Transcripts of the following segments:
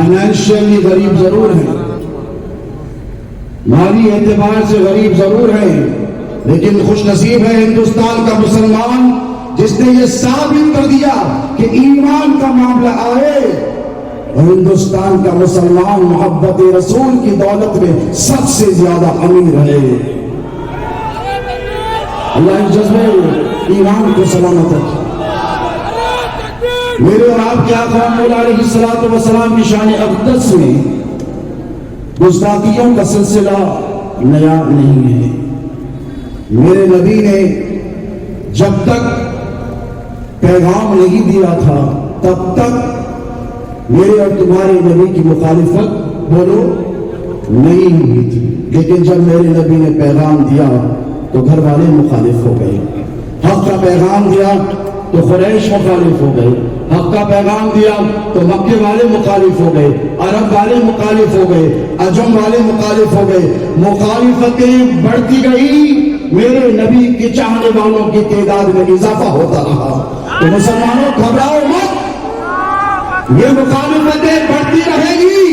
Financially غریب ضرور ہیں، مالی اعتبار سے غریب ضرور ہیں، لیکن خوش نصیب ہے ہندوستان کا مسلمان جس نے یہ ثابت کر دیا کہ ایمان کا معاملہ آئے اور ہندوستان کا مسلمان محبت رسول کی دولت میں سب سے زیادہ امیر ہے۔ اللہ اس جذبے ایمان کو سلامت رکھے۔ میرے اور آپ کے آقا مولا علیہ الصلوۃ والسلام کی شان اقدس میں گستاخیوں کا سلسلہ نیا نہیں ہے۔ میرے نبی نے جب تک پیغام نہیں دیا تھا تب تک میرے اور تمہارے نبی کی مخالفت بولو نہیں ہوئی تھی، لیکن جب میرے نبی نے پیغام دیا تو گھر والے مخالف ہو گئے، حق کا پیغام دیا تو قریش مخالف ہو گئے، حق کا پیغام دیا تو مکے والے مخالف ہو گئے، عرب والے مخالف ہو گئے، عجم والے مخالف ہو گئے، مخالفتیں بڑھتی گئی، میرے نبی کے چاہنے والوں کی تعداد میں اضافہ ہوتا رہا۔ تو مسلمانوں گھبراؤ مت، یہ مخالفتیں بڑھتی رہے گی،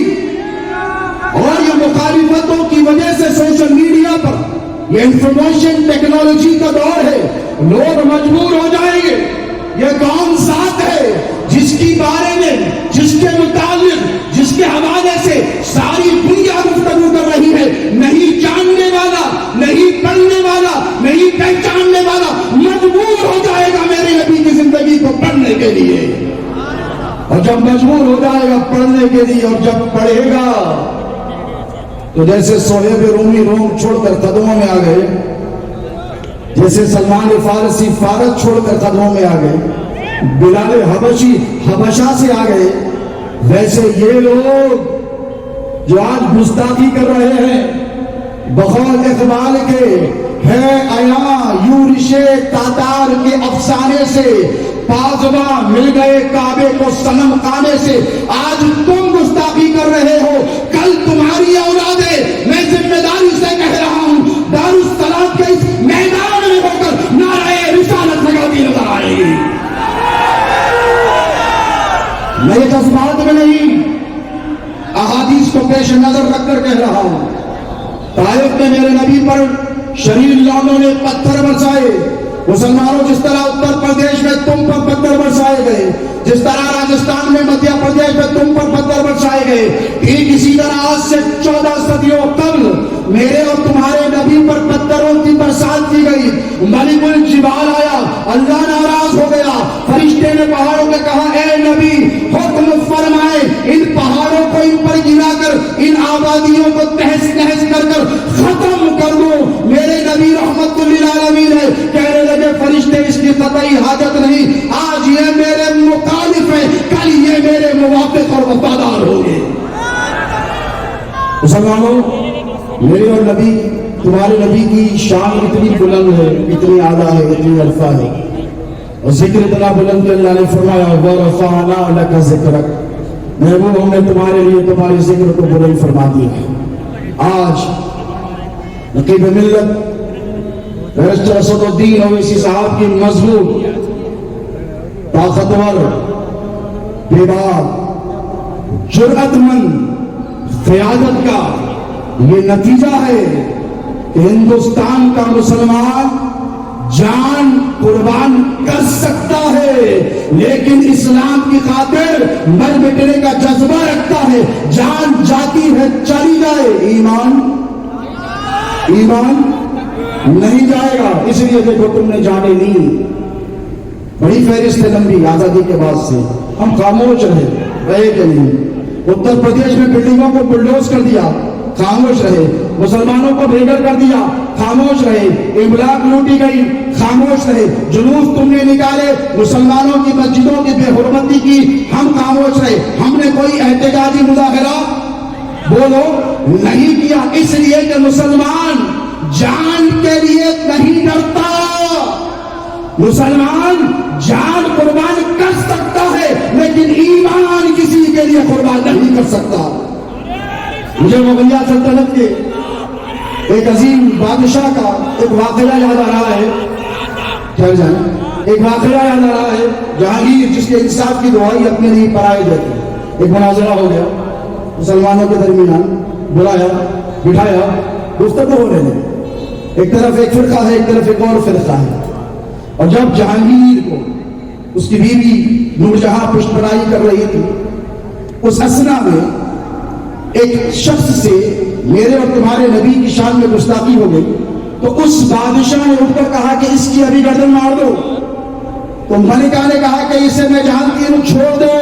اور یہ مخالفتوں کی وجہ سے سوشل میڈیا پر یہ انفارمیشن ٹیکنالوجی کا دور ہے، لوگ مجبور ہو جائیں گے۔ یہ کون ذات ہے جس کی بارے میں، جس کے متعلق، جس کے حوالے سے ساری دنیا گفتگو کر رہی ہے، نہیں جاننے والا، نہیں پڑھنے والا، نہیں پہچاننے والا مجبور ہو جائے گا میرے نبی کی زندگی کو پڑھنے کے لیے، اور جب مجبور ہو جائے گا پڑھنے کے لیے اور جب پڑھے گا تو جیسے صہیب رومی روم چھوڑ کر قدموں میں آ گئے، جیسے سلمان فارسی فارس چھوڑ کر قدموں میں آ گئے، بلال حبشی حبشہ سے آ گئے، ویسے یہ لوگ جو آج گستاخی کر رہے ہیں بقول اقبال کے، ہے آیا یورش تاتار کے افسانے سے، پازوا مل گئے کعبے کو صنم خانے سے، آج تم گستاخی کر رہے ہو، کل تمہاری اولادیں، میں ذمہ داری سے کہہ رہا ہوں، دارالسلام کے اس میدان میں ہو کر نعرہ رسالت لگاتی نظر آئے گی۔ میں یہ جذبات میں نہیں، احادیث کو پیش نظر رکھ کر کہہ رہا ہوں۔ طائف میں میرے نبی پر شریر لوگوں نے پتھر برسائے، مسلمانوں جس طرح اتر پردیش میں تم پر پتھر برسائے گئے، جس طرح راجستھان میں مدھیہ پردیش میں تم پر پتھر برسائے گئے، ٹھیک اسی طرح آج سے 14 صدیوں قبل میرے اور تمہارے نبی پر پتھروں کی برسات کی گئی۔ ملک الجبال آیا، اللہ ناراض ہو گیا، فرشتے نے پہاڑوں کو کہا اے نبی حکم فرمائے ان پہاڑوں کو ان پر گرا کر ان آبادیوں کو تہس نہس کر کر ختم کر دو۔ میرے نبی رحمت للعالمین ہے، کہنے لگے فرشتے اس کی قطعی حاجت نہیں، آج یہ میرے مخالف ہیں، کل یہ میرے موافق اور وفادار ہوں گے۔ مسلمانوں، میرے اور نبی تمہارے نبی کی شان اتنی بلند ہے، اتنی اعلیٰ ہے، اتنی عرفہ ہے، اور ذکر اتنا بلند کہ اللہ نے فرمایا وَرَفَعْنَا لَكَ ذِكْرَكَ، محبوب ہم نے تمہارے لیے تمہارے ذکر کو بلند فرما دیا۔ آج نقیب ملت رشت اسد الدین اویسی صاحب کی مضبوط، طاقتور، بیدار، جرأت مند قیادت کا یہ نتیجہ ہے کہ ہندوستان کا مسلمان جان قربان کر سکتا ہے، لیکن اسلام کی خاطر مر مٹنے کا جذبہ رکھتا ہے، جان جاتی ہے چلی جائے، ایمان نہیں جائے گا۔ اس لیے دیکھو تم نے جانے نہیں، بڑی فہرست ہے لمبی آزادی کے بعد سے، ہم خاموش رہے کہ نہیں؟ اتر پردیش میں بلڈنگوں کو بلڈوز کر دیا، خاموش رہے، مسلمانوں کو بھیگل کر دیا، خاموش رہے، املاک لوٹی گئی، خاموش رہے، جلوس تم نے نکالے، مسلمانوں کی مسجدوں کی بے حرمتی کی، ہم خاموش رہے، ہم نے کوئی احتجاجی مظاہرہ بولو نہیں کیا، اس لیے کہ مسلمان جان کے لیے نہیں ڈرتا، مسلمان جان قربان کر سکتا ہے لیکن ایمان کسی کے لیے قربان نہیں کر سکتا۔ مجھے مغلیہ سلطنت کے ایک عظیم بادشاہ کا ایک واقعہ یاد آ رہا ہے، ٹھہر جائیں، ایک واقعہ یاد آ رہا ہے، جہانگیر جس کے انصاف کی دعائی اپنے لیے پرائے دیتے، ایک مناظرہ ہو گیا، مسلمانوں کے درمیان بلایا، بٹھایا، گفتگو ہو رہے ہیں. ایک طرف ایک فرقہ ہے، ایک طرف ایک اور فرقہ ہے. اور جب جہانگیر کو اس کی بیوی نور جہاں پشت پناہی کر رہی تھی، اس اسنا میں ایک شخص سے میرے اور تمہارے نبی کی شان میں گستاخی ہو گئی، تو اس بادشاہ نے اٹھ کر کہا کہ اس کی ابھی گردن مار دو. تو ملکہ نے کہا کہ اسے میں جانتی ہوں، چھوڑ دو.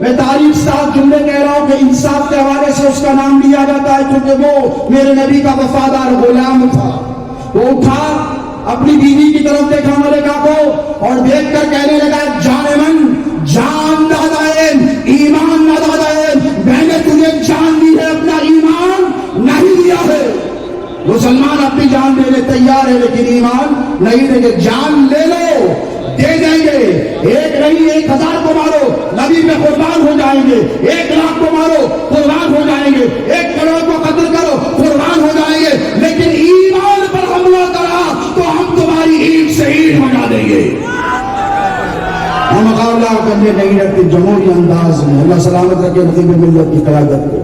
میں تعریف صاحب جملے کہہ رہا ہوں کہ انصاف کے حوالے سے اس کا نام لیا جاتا ہے، کیونکہ وہ میرے نبی کا وفادار غلام تھا. وہ اٹھا، اپنی بیوی کی طرف دیکھا ملکہ کو، اور دیکھ کر کہنے لگا، جان من، جان دادائن، ایمان نہ دادائن، میں نے تجھے جان دی ہے، اپنا ایمان نہیں دیا ہے. مسلمان اپنی جان دینے تیار ہے لیکن ایمان نہیں دیں گے. جان لے لو، دے دیں گے. ایک نہیں 1000 کو مارو، نبی پہ قربان ہو جائیں گے. 1 لاکھ کو مارو، قربان ہو جائیں گے. 1 کروڑ کو قتل کرو، قربان ہو جائیں گے. لیکن ایمان پر حملہ کرا تو ہم تمہاری اینٹ سے اینٹ بنا دیں گے. ہم مقابلہ کرنے نہیں رکھتے جمہوری انداز میں. اللہ سلامت رکھے نصیب ملت کی قیادت کو،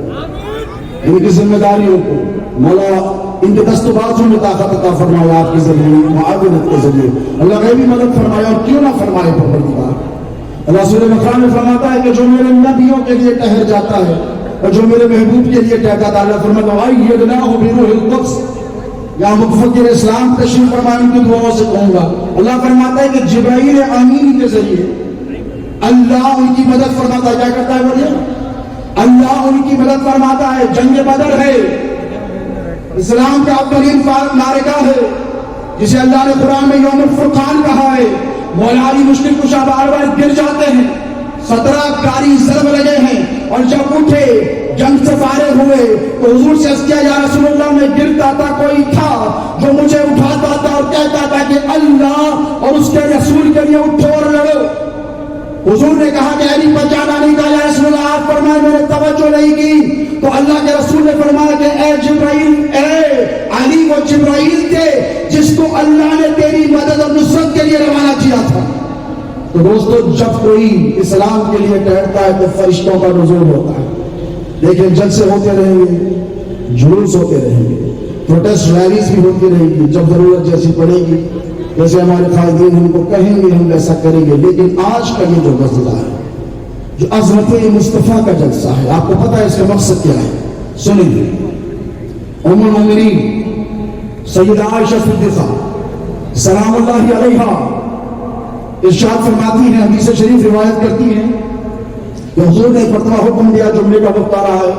ان کی ذمہ داریوں کو. مولا ان کے دست و بازوں میں طاقت عطا فرمائے، آپ کے ذریعے معاونت کے ذریعے. اللہ غیبی مدد فرمائے، اور کیوں نہ فرمائے پروردگار. اللہ سورہ بقرہ میں فرماتا ہے کہ جو میرے نبیوں کے لیے ٹھہر جاتا ہے اور جو میرے محبوب کے لیے ٹھہر جاتا ہے، اللہ فرماتا ہے وَأَيَّدْنَاهُ بِرُوحِ الْقُدُسِ. یا مفکر اسلام تشریف فرمائے، ان کی دعاؤں سے کہوں گا. اللہ فرماتا ہے کہ جبرائیل امین کے ذریعے اللہ ان کی مدد فرماتا ہے. کیا کرتا ہے بولے؟ اللہ ان کی مدد فرماتا ہے. جنگ بدر ہے، اسلام کا اولین معرکہ ہے، جسے اللہ نے قرآن میں یوم الفرقان کہا ہے. مولا علی مشکل کشا بار بار گر جاتے ہیں، 17 کاری ضرب لگے ہیں، اور جب اٹھے جنگ سے فارغ ہوئے تو حضور سے عرض کیا، یا رسول اللہ میں گرتا تھا، کوئی تھا جو مجھے اٹھاتا تھا اور کہتا تھا کہ اللہ اور اس کے رسول کے لیے اٹھو اور لڑو. حضور نے کہا کہ علی پر جانا نہیں تھا. یا رسول اللہ آپ فرمائے، میں نے توجہ نہیں کی. تو اللہ کے رسول نے فرمایا کہ اے جبرائیل، اے علی وہ جبرائیل تھے جس کو اللہ نے تیری مدد اور نصرت کے لیے روانہ کیا تھا. تو دوستو، جب کوئی اسلام کے لیے ٹہرتا ہے تو فرشتوں کا نزول ہوتا ہے. لیکن جلسے ہوتے رہیں گے، جلوس ہوتے رہیں گے، پروٹیسٹ ریلیز بھی ہوتی رہیں گی. جب ضرورت جیسی پڑے گی، جیسے ہمارے قائدین ہم کو کہیں گے ہم ایسا کریں گے. لیکن آج کا یہ جو غزلہ ہے، جو عظمت مصطفیٰ کا جلسہ ہے، آپ کو پتہ ہے اس کا مقصد کیا ہے؟ سنیں گے. ام المؤمنین سیدہ عائشہ صدیقہ سلام اللہ علیہا ارشاد فرماتی ہیں، حدیث شریف روایت کرتی ہیں کہ حضور نے ایک مرتبہ حکم دیا، جملے کا وقت آ رہا ہے،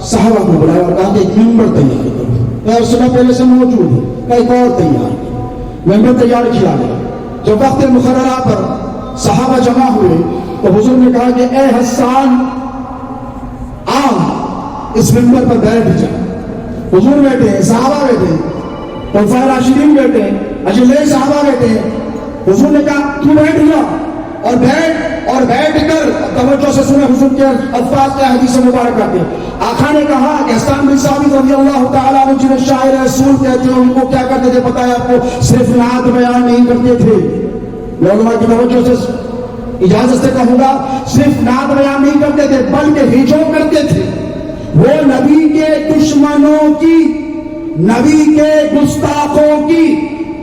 صحابہ کو بلایا اور کہا کہ ایک ممبر تیار کرو. اور صبح پہلے سے موجود ہے، کہ ایک اور تیار کیا. ممبر تیار کیا گیا. جب وقت مقررہ پر صحابہ جمع ہوئے تو حضور نے کہا کہ اے حسان، آ اس ممبر پر بیٹھ جا. حضور بیٹھے ہیں، صحابہ بیٹھے ہیں، خلفائے راشدین بیٹھے ہیں، اجلے صحابہ بیٹھے ہیں. حضور نے کہا تو بیٹھ جا، اور بیٹھ کر توجہ سے سنے حضور کے الفاظ کے حدیث مبارکہ کے. آقا نے کہا کہ حسان بن ثابت رضی اللہ تعالیٰ عنہ جنہیں شاعر رسول کہتے ہیں، ان کو کیا کرتے تھے پتہ ہے آپ کو؟ صرف نعت بیان نہیں کرتے تھے. علماء کی توجہ سے اجازت سے کہوں گا، صرف نعت بیان نہیں کرتے تھے بلکہ ہجو کرتے تھے. وہ نبی کے دشمنوں کی، نبی کے گستاخوں کی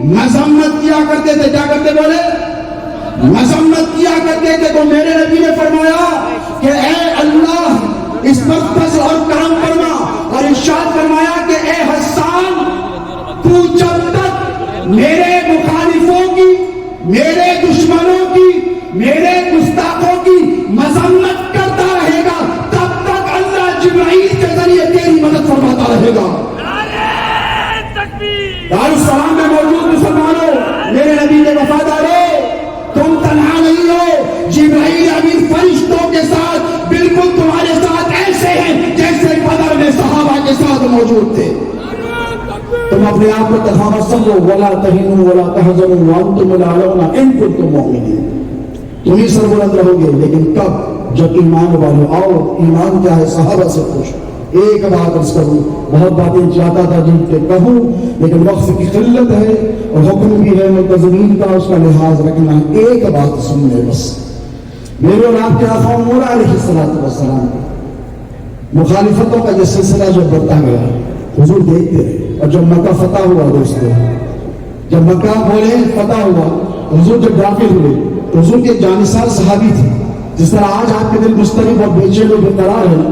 مذمت کیا کرتے تھے. کیا کرتے بولے؟ مذمت کیا کرتے تھے. تو میرے نبی نے فرمایا کہ اے اللہ اس پر فضل اور کرم فرما، اور ارشاد فرمایا کہ اے حسان، تو جب تک میرے مخالفوں کی، میرے دشمنوں کی، میرے گستاخوں کی مذمت کرتا رہے گا، تب تک اللہ جبرائیل کے ذریعے تیری مدد فرماتا رہے گا. دارالسلام میں موجود مسلمانوں، میرے نبی کے وفاداروں، تم تنہا نہیں ہو. جبرائیل امین فرشتوں کے ساتھ بالکل تمہارے ساتھ ایسے ہیں جیسے بدر میں صحابہ کے ساتھ موجود تھے. تم اپنے آپ کو تنہا مت سمجھو. ولا تہنوا ولا تحزنوا وانتم الاعلون ان کنتم مؤمنین. تم ہی سربلند رہو گے، لیکن کب؟ جب ایمان والے. آؤ ایمان کیا ہے صحابہ سے پوچھو. ایک بات عرض کروں، بہت باتیں چاہتا تھا جن کے کہوں، لیکن وقت کی قلت ہے اور حکم بھی ہے منتظمین کا، اس کا لحاظ رکھنا ہے. ایک بات سن لے بس، میرے اور آپ کے آقا مولا علیہ الصلوۃ والسلام مخالفتوں کا یہ سلسلہ جو بڑھتا گیا حضور دیکھتے رہے. اور جب مکہ فتح ہوا دوستو، جب مکہ بولے فتح ہوا، حضور جب داخل ہوئے تو حضور کے جانثار صحابی تھے. جس طرح آج آپ کے دل مضطرب اور بے چین و بے قرار ہے،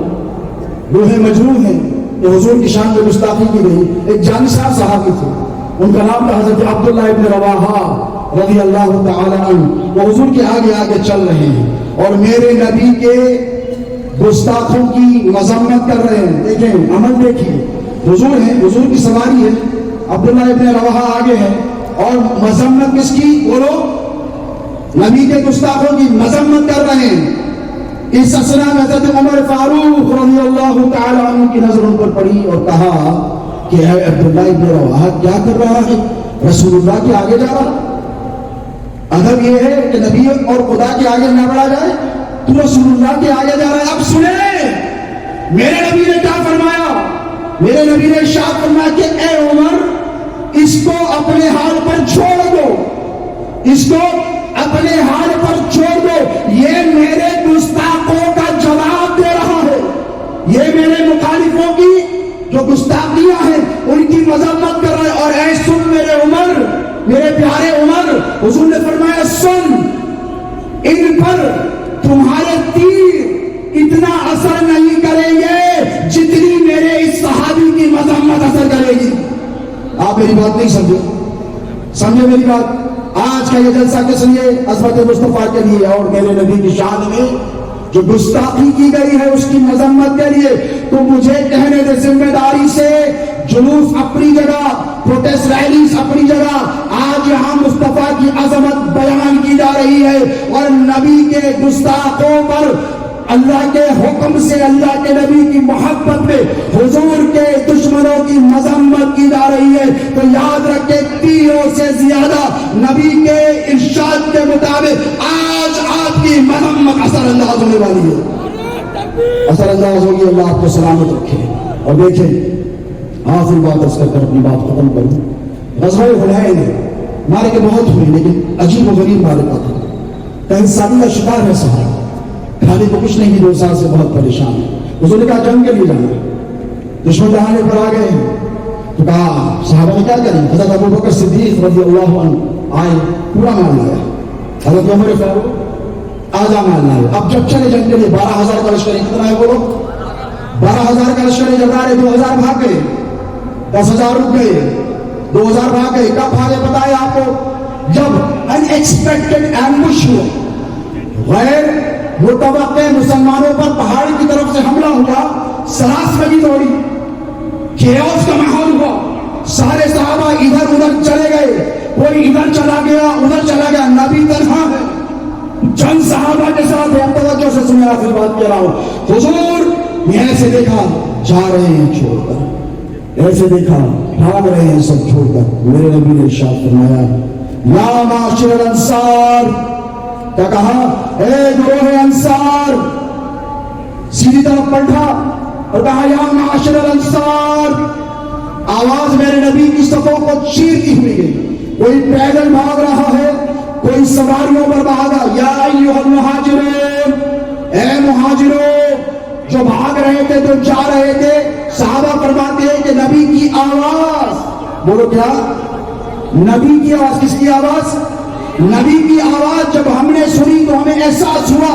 روح مجروح ہے، تو حضور کی شان میں گستاخی کی گئی. ایک جانثار صحابی تھے، ان کا نام تھا حضرت عبداللہ ابن رواحہ رضی اللہ تعالی عنہ. وہ حضور کے آگے آگے چل رہے ہیں اور میرے نبی کے گستاخوں کی مذمت کر رہے ہیں. دیکھیں عمل دیکھیے، حضور ہیں، حضور کی سواری ہے، عبداللہ ابن رواحہ آگے ہے اور مذمت کس کی؟ بولو، نبی کے گستاخوں کی مذمت کر رہے ہیں. اس اسنا میں حضرت عمر فاروق رضی اللہ تعالی عنہ کی نظر ان پر پڑی اور کہا کہ اے عبداللہ ابن رواحہ کیا کر رہا ہے؟ رسول اللہ کے آگے جا رہا. ادب یہ ہے کہ نبی اور خدا کے آگے نہ بڑھا جائے، تو رسول اللہ کے آگے جا رہا ہے. اب سنیں میرے نبی نے کیا فرمایا. میرے نبی نے ارشاد فرمایا کہ اے عمر، اس کو اپنے حال پر چھوڑ دو، اس کو اپنے حال پر چھوڑ دو. یہ میرے گستاخوں کا جواب دے رہا ہے، یہ میرے مخالفوں کی جو گستاخیاں ہیں ان کی مذمت کر رہا ہے. اور اے سن میرے عمر، میرے پیارے عمر، حضور نے فرمایا سن، ان پر تمہارے تیر اتنا اثر نہیں کریں گے جتنی میرے اس صحابی کی مذمت اثر کرے گی. آپ میری بات نہیں سمجھے میری بات. آج کا یہ جلسہ کس لیے؟ عظمت مصطفیٰ کے لیے اور میرے نبی کی شان میں جو گستاخی کی گئی ہے اس کی مذمت کے لیے. تو مجھے کہنے دے ذمہ داری سے، جلوس اپنی جگہ، پروٹیسٹ ریلیز اپنی جگہ، آج یہاں مصطفیٰ کی عظمت بیان کی جا رہی ہے اور نبی کے گستاخوں پر اللہ کے حکم سے، اللہ کے نبی کی محبت میں حضور کے دشمنوں کی مذمت کی جا رہی ہے. تو یاد رکھے تیروں سے زیادہ نبی کے ارشاد کے مطابق آج آپ کی مذمت اثر انداز ہونے والی ہے، اثر انداز ہوگی. اللہ آپ کو سلامت رکھے. اور دیکھیں آخری بات اس کر اپنی بات ختم کروں. غزوہ حنین مارے کے بہت ہوئے لیکن عجیب و غریب مارے کا تھا. تہذابی کا شکار ہے صحابہ، کھانے کو کچھ نہیں، 2 سال سے بہت پریشان ہے. حضور نے کہا جنگ کے لیے جانا، دشمن دہانے پر آ گئے ہیں. تو کہا صحابہ نے کیا کریں؟ حضرت ابو بکر صدیق رضی اللہ عنہ آئے، پورا مال لایا. حضرت عمر فاروق آدھا مال لائے. اب جب چلے جنگ کے لیے 12,000 کا لشکر. کتنا ہے بولو؟ 12,000 کا لشکر. جب آ رہے 2,000 بھاگ گئے، 10,000 رک گئے، 2,000 بھاگ گئے. کب بھاگے پتا ہے آپ کو؟ جب ان ایکسپیکٹڈ ایمبوش ہوا، غیر متوقع مسلمانوں پر پہاڑی کی طرف سے حملہ ہوا، سراس لگی دوڑی، کیوس کا ماحول ہوا. سارے صحابہ ادھر ادھر چلے گئے، کوئی ادھر چلا گیا ادھر چلا گیا. نبی تنہا ہے، چند صحابہ کے ساتھ ہے. توجہ سے سنیں، آخر بات کہہ رہا ہوں. حضور نے ایسے دیکھا جا رہے ہیں چھوڑ کر، ایسے دیکھا بھاگ رہے ہیں سب چھوڑ کر. میرے نبی نے ارشاد فرمایا یا معاشر الانصار، کیا کہا؟ اے گروہ انصار. سیدھی طرف پلٹا اور کہا یا معاشر الانصار. آواز میرے نبی کی صفوں کو چیرتی ہوئی گئی. کوئی پیدل بھاگ رہا ہے، کوئی سواریوں پر بھاگا. یا ایھا المہاجرون، اے مہاجروں جو بھاگ رہے تھے، جو جا رہے تھے. صحابہ فرماتے ہیں کہ نبی کی آواز، بولو کیا؟ نبی کی آواز. کس کی آواز؟ نبی کی آواز جب ہم نے سنی تو ہمیں احساس ہوا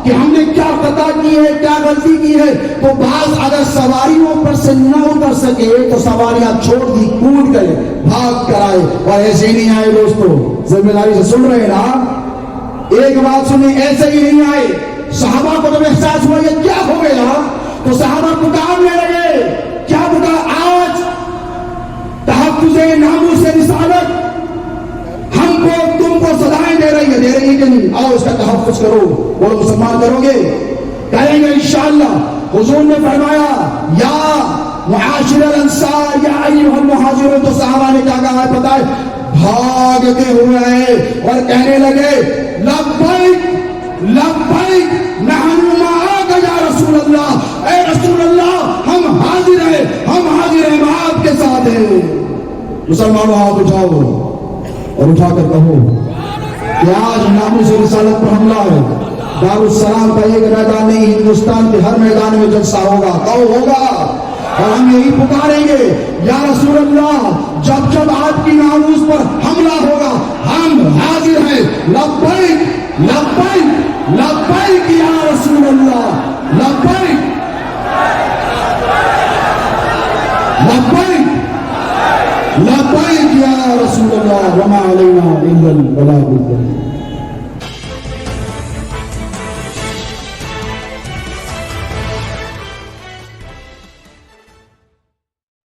کہ ہم نے کیا خطا کی ہے، کیا غلطی کی ہے. تو بعض اگر سواریوں پر سے نہ اتر سکے تو سواریاں چھوڑ دی، کود گئے، بھاگ کر آئے. اور ایسے ہی نہیں آئے دوستو، ذمہ داری سے سن رہے نا. ایک بات سنیں، ایسے ہی نہیں آئے. صحابہ کو جب احساس ہوا یہ کیا ہو گیا تو صحابہ پکارنے لگے. کیا پکار؟ آج تحفظ ناموس رسالت ہم کو تم کو سزائیں دے رہی ہے کہ نہیں؟ آؤ اس کا تحفظ کرو. وہ مسلمان کرو گے؟ کریں گے انشاءاللہ. حضور نے فرمایا یا معاشر الانصار یا ایھا المہاجرون. تو صحابہ نے کیا کہا ہے پتہ ہے؟ بھاگتے ہوئے اور کہنے لگے لبیک لبیک نحن معاک یا رسول اللہ. اے رسول اللہ ہم حاضر ہیں، ہم حاضر ہیں، ہم آپ کے ساتھ ہیں. مسلمانوں ہاتھ اٹھاؤ اور اٹھا کر کہو کہ آج ناموس رسالت پر حملہ ہے، دارالسلام کا ایک میدان نہیں، ہندوستان کے ہر میدان میں جلسہ ہوگا، کب ہوگا؟ اور ہم یہی پکاریں گے یا رسول اللہ، جب جب آپ کی ناموس پر حملہ ہوگا ہم حاضر ہیں، لبیک لبیک لبیک یا رسول اللہ، لبیک لبیک لبیک یا رسول اللہ، وما علینا الا البلاغ المبین۔